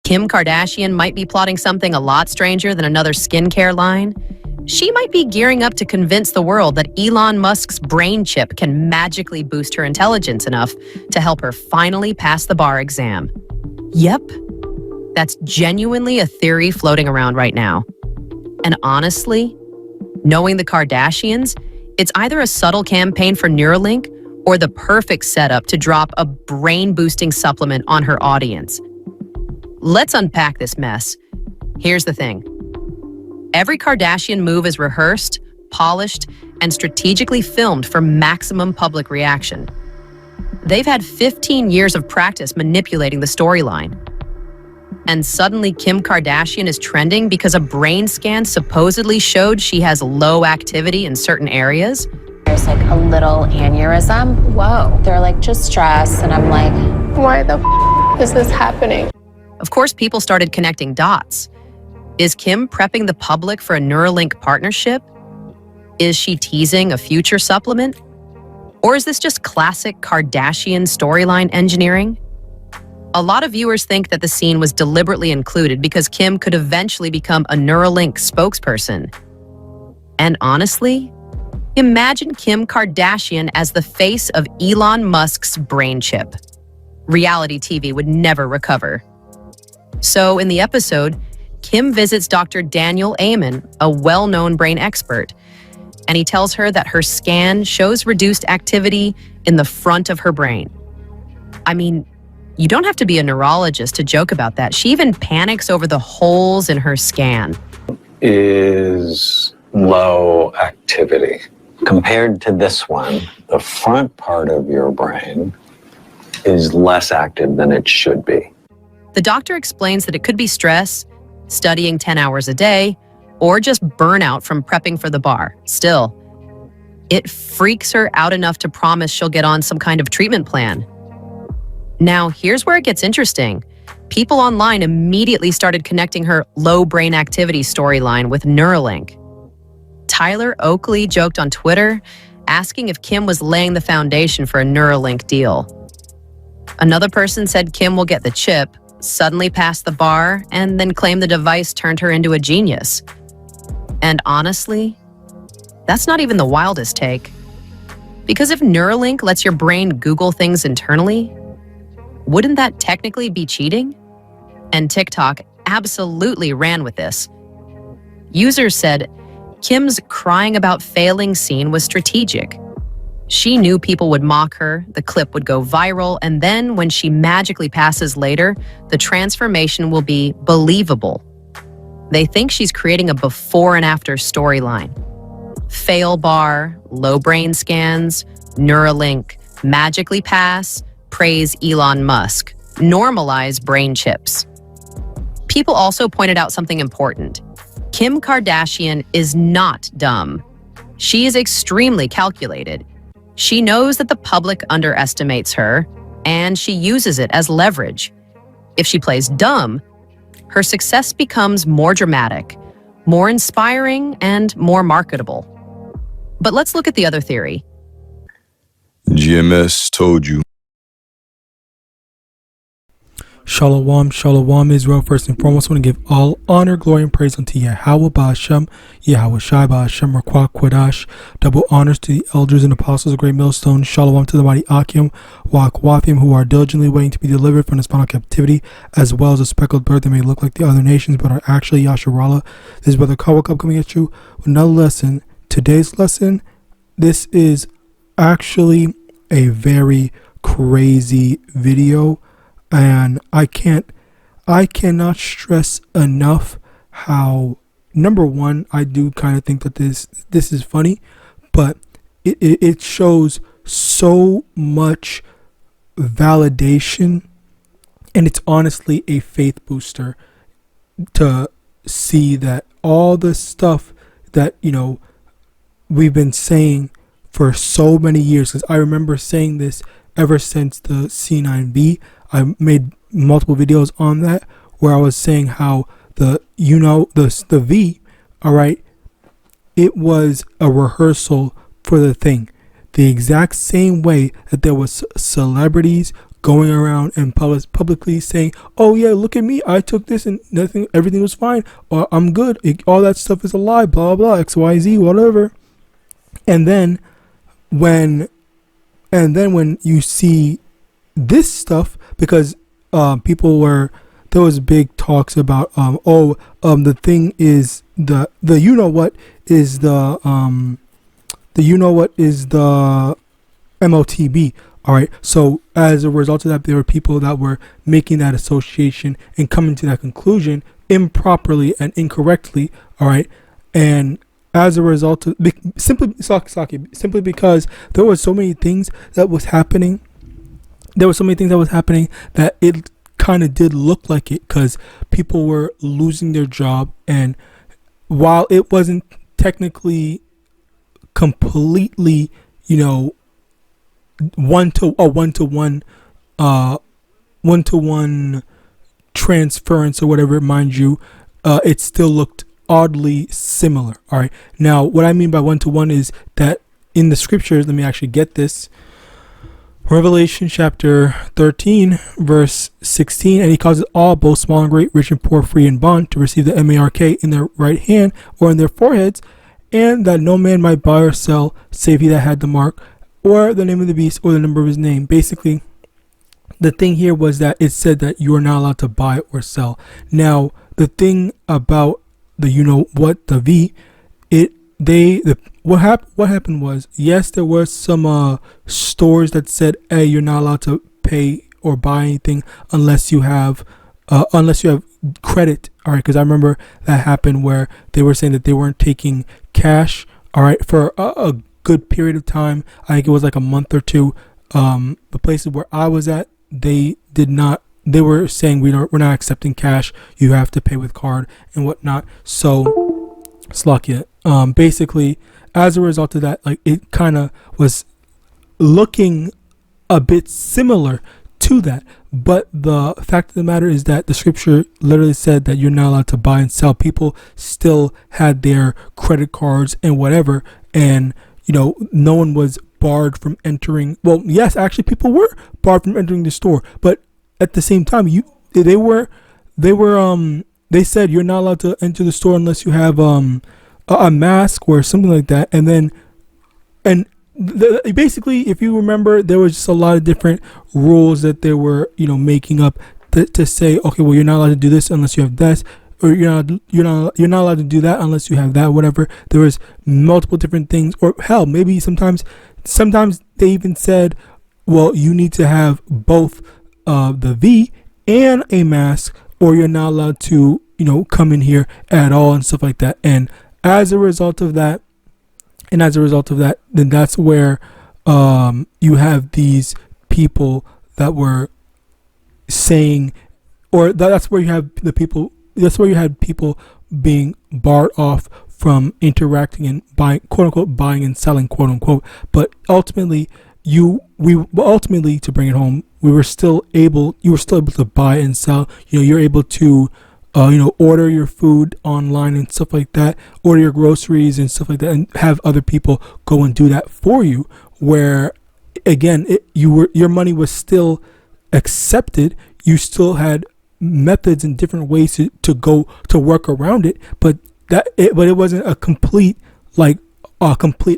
Kim Kardashian might be plotting something a lot stranger than another skincare line. She might be gearing up to convince the world that Elon Musk's brain chip can magically boost her intelligence enough to help her finally pass the bar exam. Yep, that's genuinely a theory floating around right now. And honestly, knowing the Kardashians, it's either a subtle campaign for Neuralink or the perfect setup to drop a brain-boosting supplement on her audience. Let's unpack this mess. Here's the thing. Every Kardashian move is rehearsed, polished, and strategically filmed for maximum public reaction. They've had 15 years of practice manipulating the storyline. And suddenly Kim Kardashian is trending because a brain scan supposedly showed she has low activity in certain areas. There's like a little aneurysm. Whoa. They're like, just stress. And I'm like, why the is this happening? Of course, people started connecting dots. Is Kim prepping the public for a Neuralink partnership? Is she teasing a future supplement? Or is this just classic Kardashian storyline engineering? A lot of viewers think that the scene was deliberately included because Kim could eventually become a Neuralink spokesperson. And honestly, imagine Kim Kardashian as the face of Elon Musk's brain chip. Reality TV would never recover. So in the episode, Kim visits Dr. Daniel Amen, a well-known brain expert, and he tells her that her scan shows reduced activity in the front of her brain. I mean, you don't have to be a neurologist to joke about that. She even panics over the holes in her scan. Is low activity. Compared to this one, the front part of your brain is less active than it should be. The doctor explains that it could be stress, studying 10 hours a day, or just burnout from prepping for the bar. Still, it freaks her out enough to promise she'll get on some kind of treatment plan. Now, here's where it gets interesting. People online immediately started connecting her low brain activity storyline with Neuralink. Tyler Oakley joked on Twitter, asking if Kim was laying the foundation for a Neuralink deal. Another person said Kim will get the chip, suddenly pass the bar, and then claim the device turned her into a genius. And honestly, that's not even the wildest take. Because if Neuralink lets your brain Google things internally, wouldn't that technically be cheating? And TikTok absolutely ran with this. Users said Kim's crying about failing scene was strategic. She knew people would mock her, the clip would go viral, and then when she magically passes later, the transformation will be believable. They think she's creating a before and after storyline. Fail bar, low brain scans, Neuralink, magically pass, praise Elon Musk, normalize brain chips. People also pointed out something important. Kim Kardashian is not dumb. She is extremely calculated. She knows that the public underestimates her, and she uses it as leverage. If she plays dumb, her success becomes more dramatic, more inspiring, and more marketable. But let's look at the other theory. GMS told you. Shalom, shalom, Israel. First and foremost, I want to give all honor, glory, and praise unto YAHAWAH BaHashem, YAHAWASHI BaHashem, Rakwah Kwadash. Double honors to the elders and apostles of Great Millstone. Shalom to the mighty Akim, Wakwafim, who are diligently waiting to be delivered from the spinal captivity, as well as a speckled bird that may look like the other nations, but are actually Yasharallah. This is Brother Kawakub coming at you with another lesson. Today's lesson, this is actually a very crazy video. And I cannot stress enough how, number one, I do kind of think that this is funny, but it shows so much validation, and it's honestly a faith booster to see that all the stuff that, you know, we've been saying for so many years, because I remember saying this ever since the C9B. I made multiple videos on that where I was saying how the V, all right, it was a rehearsal for the thing. The exact same way that there was celebrities going around and publicly saying, oh yeah, look at me, I took this and everything was fine, or I'm good, all that stuff is a lie, blah blah, XYZ, whatever. And then when you see this stuff, because there was big talks about the thing is the MOTB. All right. So as a result of that, there were people that were making that association and coming to that conclusion improperly and incorrectly. All right. And as a result of simply because there were so many things that was happening. That it kind of did look like it, because people were losing their job, and while it wasn't technically completely, one-to-one transference or whatever, mind you, it still looked oddly similar. All right. Now, what I mean by one-to-one is that in the scriptures, let me actually get this. Revelation chapter 13, verse 16, and he causes all, both small and great, rich and poor, free and bond, to receive the mark in their right hand or in their foreheads, and that no man might buy or sell, save he that had the mark, or the name of the beast, or the number of his name. Basically, the thing here was that it said that you are not allowed to buy or sell. Now, the thing about the what happened was, yes, there was some stores that said, hey, you're not allowed to pay or buy anything unless you have credit. All right, because I remember that happened where they were saying that they weren't taking cash. All right, for a good period of time. I think it was like a month or two. The places where I was at, they did not. They were saying we're not accepting cash. You have to pay with card and whatnot. So, Slakia. Basically, as a result of that, like, it kind of was looking a bit similar to that. But the fact of the matter is that the scripture literally said that you're not allowed to buy and sell. People still had their credit cards and whatever, and no one was barred from entering. Well, yes, actually, people were barred from entering the store, but at the same time, they said you're not allowed to enter the store unless you have a mask or something like that. And then basically, if you remember, there was just a lot of different rules that they were making up to say, okay, well, you're not allowed to do this unless you have this, or you're not allowed to do that unless you have that, whatever. There was multiple different things, or hell, maybe sometimes they even said, well, you need to have both the V and a mask, or you're not allowed to come in here at all and stuff like that. And as a result of that, then that's where you have these people that were saying, or that's where you have the people. That's where you had people being barred off from interacting and buying, quote unquote, buying and selling, quote unquote. But ultimately, to bring it home, you were still able to buy and sell. You're able to order your food online and stuff like that, order your groceries and stuff like that, and have other people go and do that for you. Where, again, your money was still accepted. You still had methods and different ways to go to work around it, but it wasn't a complete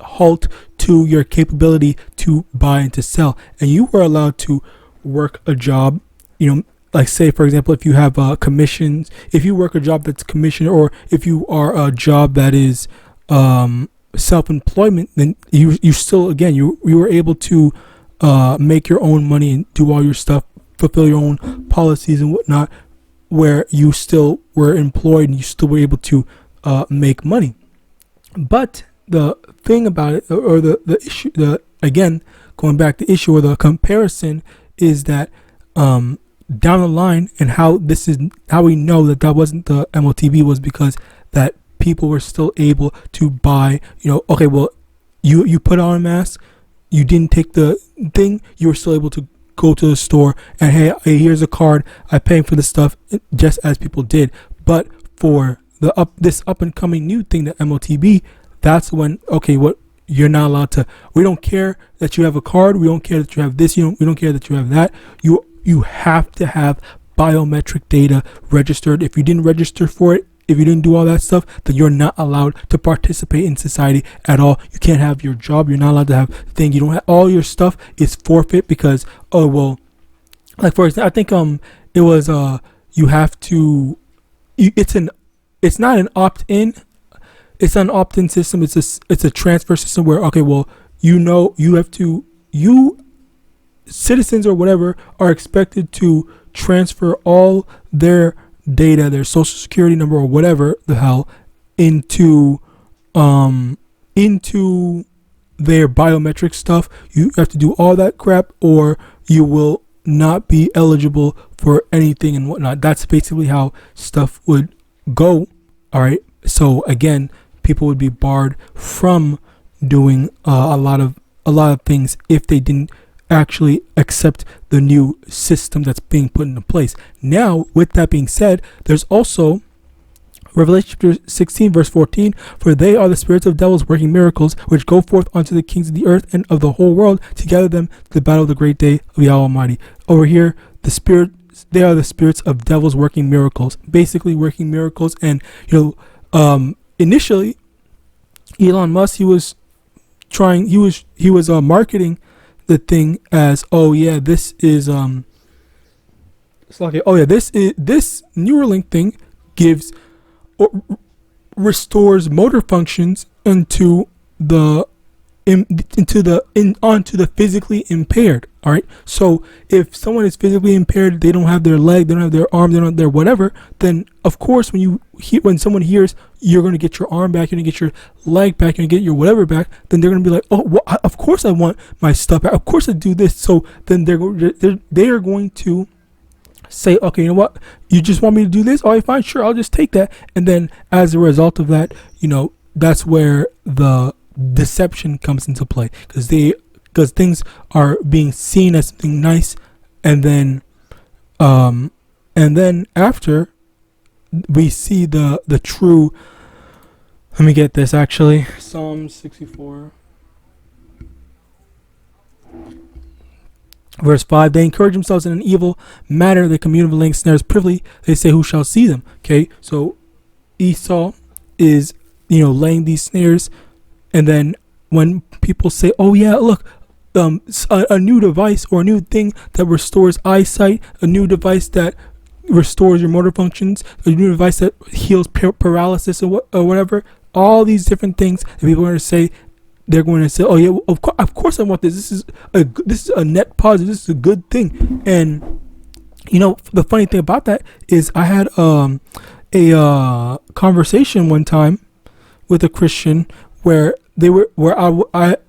halt to your capability to buy and to sell. And you were allowed to work a job, like, say, for example, if you have commissions, if you work a job that's commissioned, or if you are a job that is self-employment, then you still, again, you were able to make your own money and do all your stuff, fulfill your own policies and whatnot, where you still were employed and you still were able to make money. But the thing about it, or the issue, again, going back to the issue or the comparison, is that down the line, and how we know that wasn't the MOTB, was because that people were still able to buy, okay, well, you put on a mask, you didn't take the thing, you were still able to go to the store and, hey, here's a card, I'm paying for the stuff, just as people did. But for this up and coming new thing, the MOTB, that's when, okay, what you're not allowed to. We don't care that you have a card. We don't care that you have this. We don't care that you have that. You have to have biometric data registered. If you didn't register for it, if you didn't do all that stuff, then you're not allowed to participate in society at all. You can't have your job. You're not allowed to have things. You don't have, all your stuff is forfeit because, oh well, like for example, I think it was you have to. It's not an opt-in. It's not an opt-in system. It's a transfer system where, okay, well, citizens or whatever are expected to transfer all their data, their social security number or whatever the hell, into their biometric stuff. You have to do all that crap or you will not be eligible for anything and whatnot. That's basically how stuff would go. All right. So again, people would be barred from doing a lot of things if they didn't actually accept the new system that's being put into place. Now, with that being said, there's also Revelation chapter 16 verse 14, for they are the spirits of devils working miracles, which go forth unto the kings of the earth and of the whole world to gather them to the battle of the great day of Yahweh Almighty. Over here, they are the spirits of devils working miracles, basically working miracles. And initially Elon Musk, he was marketing the thing as, oh yeah, this is this Neuralink thing gives or restores motor functions onto the physically impaired. All right, so if someone is physically impaired, they don't have their leg, they don't have their arm, they don't have their whatever, then of course when someone hears you're going to get your arm back, you're going to get your leg back, you're going to get your whatever back, then they're going to be like, oh well, of course I want my stuff back, of course I do this. So then they are going to say, okay, you know what, you just want me to do this? All right, fine, sure, I'll just take that. And then as a result of that, that's where the deception comes into play, because things are being seen as something nice, and then after we see the true. Let me get this actually. Psalm 64 verse 5, they encourage themselves in an evil manner, they commune of laying snares privily, they say, who shall see them? Okay, so Esau is laying these snares, and then when people say, oh yeah, look, a new device or a new thing that restores eyesight, a new device that restores your motor functions, a new device that heals paralysis or whatever, all these different things that people are going to say, they're going to say, oh yeah, of course I want this. This is a net positive. This is a good thing. And the funny thing about that is I had a conversation one time with a Christian where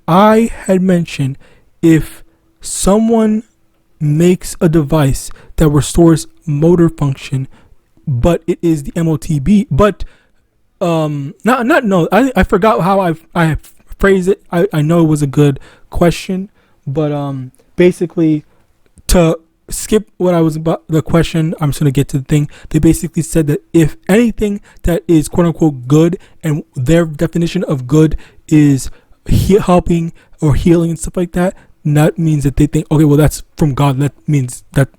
I had mentioned, if someone makes a device that restores motor function, but it is the MOTB, but I forgot how I phrased it. I know it was a good question, but basically, to skip what I was about the question, I'm just gonna get to the thing. They basically said that if anything that is quote unquote good, and their definition of good is helping or healing and stuff like that, that means that they think, okay, well that's from God. That means that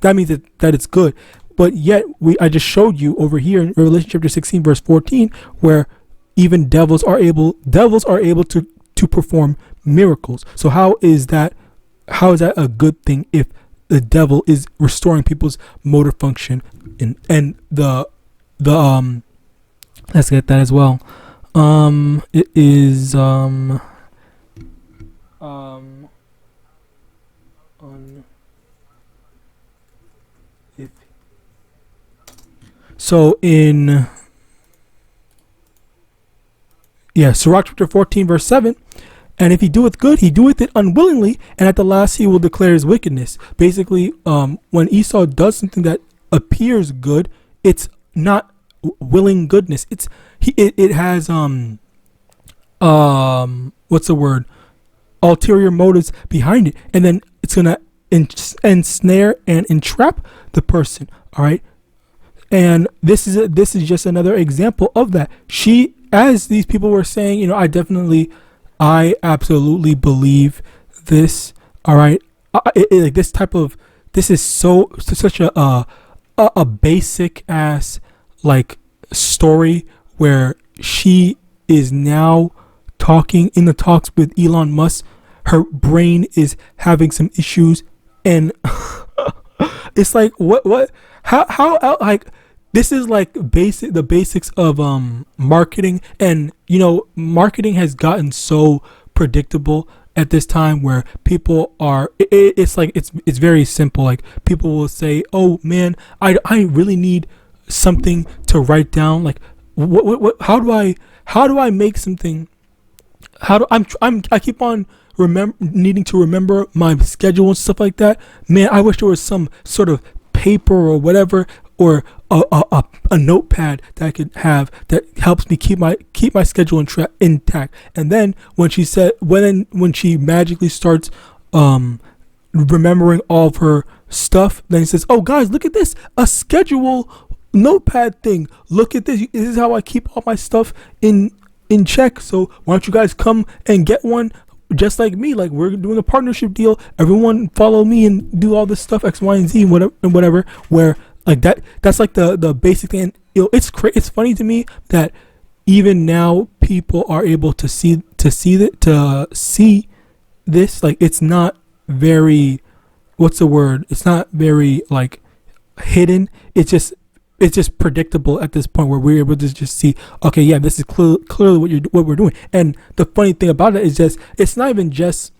it's good. But yet I just showed you over here in Revelation chapter 16 verse 14 where even devils are able to perform miracles. So how is that a good thing if the devil is restoring people's motor function? And the let's get that as well. It is so in Sirach chapter 14 verse 7, and if he doeth good, he doeth it unwillingly, and at the last he will declare his wickedness. Basically, when Esau does something that appears good, it's not willing goodness. It has what's the word? Ulterior motives behind it, and then it's gonna ensnare and entrap the person. All right, and this is just another example of that. As these people were saying, I definitely I absolutely believe this. All right, like this type of this is such a basic ass like story where she is now talking in the talks with Elon Musk. Her brain is having some issues, and it's like what how like this is like the basics of marketing. And you know, marketing has gotten so predictable at this time where people are it's like it's very simple. Like people will say, oh man, I really need something to write down. Like what how do I make something, I keep on needing to remember my schedule and stuff like that. Man, I wish there was some sort of paper or whatever, or a notepad that I could have that helps me keep my schedule intact. And then when she magically starts remembering all of her stuff, then he says, oh guys, look at this, a schedule notepad thing. Look at this. This is how I keep all my stuff in check. So why don't you guys come and get one just like me? Like, we're doing a partnership deal. Everyone follow me and do all this stuff, X, Y, and Z, and whatever. Where like that's like the basic thing. And you know, it's funny to me that even now people are able to see this. Like, it's not very, what's the word? It's not very like hidden. It's just predictable at this point where we're able to just see, okay, yeah, this is clearly what we're doing. And the funny thing about it is just, it's not even just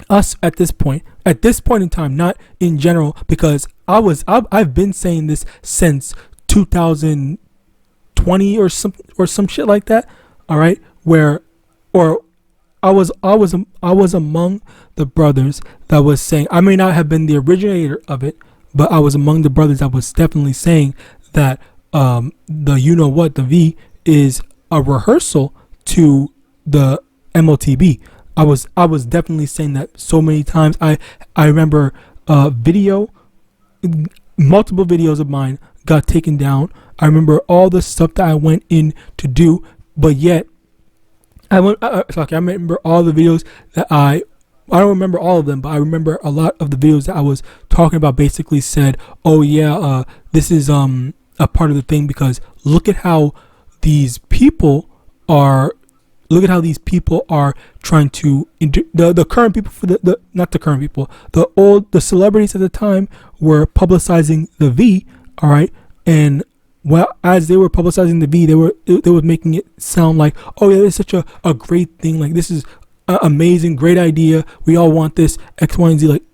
us at this point in time, not in general, because I've been saying this since 2020 or some shit like that. All right, I was among the brothers that was saying, I may not have been the originator of it, but I was among the brothers that was definitely saying that the V is a rehearsal to the MOTB. I was definitely saying that so many times. I remember multiple videos of mine got taken down. I remember all the stuff that I went in to do, but yet I remember all the videos that I don't remember all of them, but I remember a lot of the videos that I was talking about basically said, oh yeah, this is a part of the thing, because look at how these people are trying to the current people, for the not the current people, the celebrities at the time were publicizing the V, all right, and well, as they were publicizing the V, they were making it sound like, oh yeah, it's such a great thing, like this is amazing, great idea, we all want this, X, Y, and Z. Like,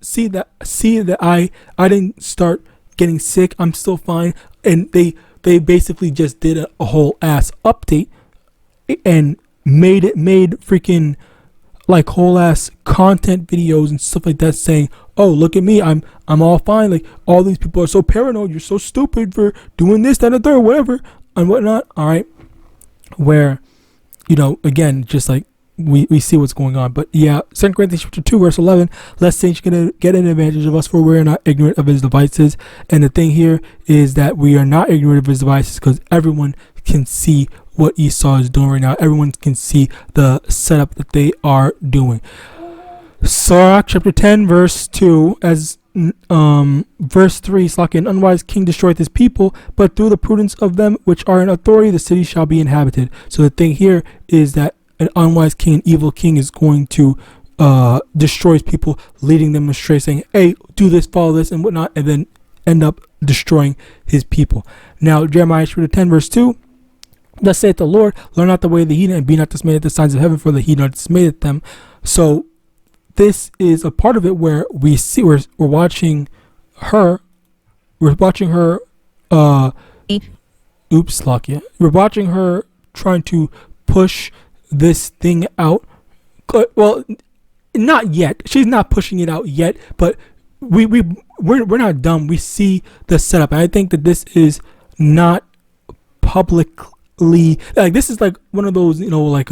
see that I didn't start getting sick, I'm still fine. And they basically just did a whole ass update and made freaking like whole ass content videos and stuff like that, saying, oh, look at me, I'm all fine, like all these people are so paranoid, you're so stupid for doing this, that, and the third, whatever and whatnot. All right, where, you know, again, just like we see what's going on. But yeah, 2 Corinthians chapter 2 verse 11, lest Satan should get an advantage of us, for we are not ignorant of his devices. And the thing here is that we are not ignorant of his devices, because everyone can see what Esau is doing right now. Everyone can see the setup that they are doing. Sirach chapter 10 verse 2, as verse 3, an unwise king destroyeth his people, but through the prudence of them which are in authority the city shall be inhabited. So the thing here is that an unwise king, an evil king, is going to destroy his people, leading them astray, saying, hey, do this, follow this, and whatnot, and then end up destroying his people. Now, Jeremiah chapter 10 verse 2, thus saith the Lord, learn not the way of the heathen, and be not dismayed at the signs of heaven, for the heathen are dismayed at them. So this is a part of it where we see we're watching her we're watching her trying to push this thing out. Well, not yet, she's not pushing it out yet, but we're not dumb. We see the setup, and I think that this is not publicly, like, this is like one of those, you know, like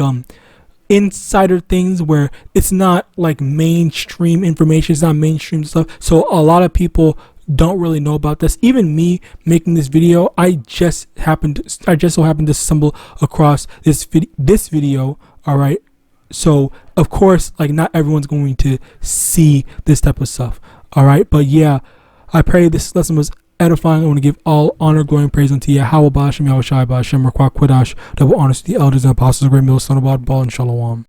insider things where it's not like mainstream information, it's not mainstream stuff. So a lot of people don't really know about this. Even me making this video, I just so happened to stumble across this video. All right, so of course, like, not everyone's going to see this type of stuff. All right, but yeah, I pray this lesson was edifying. I want to give all honor, glory, and praise unto Yahawah, Ba'ashem, Yahawashi, Ba'ashem, Rakwah, Quadash, double honors to the elders and apostles, great millstone, about ball, and shalom.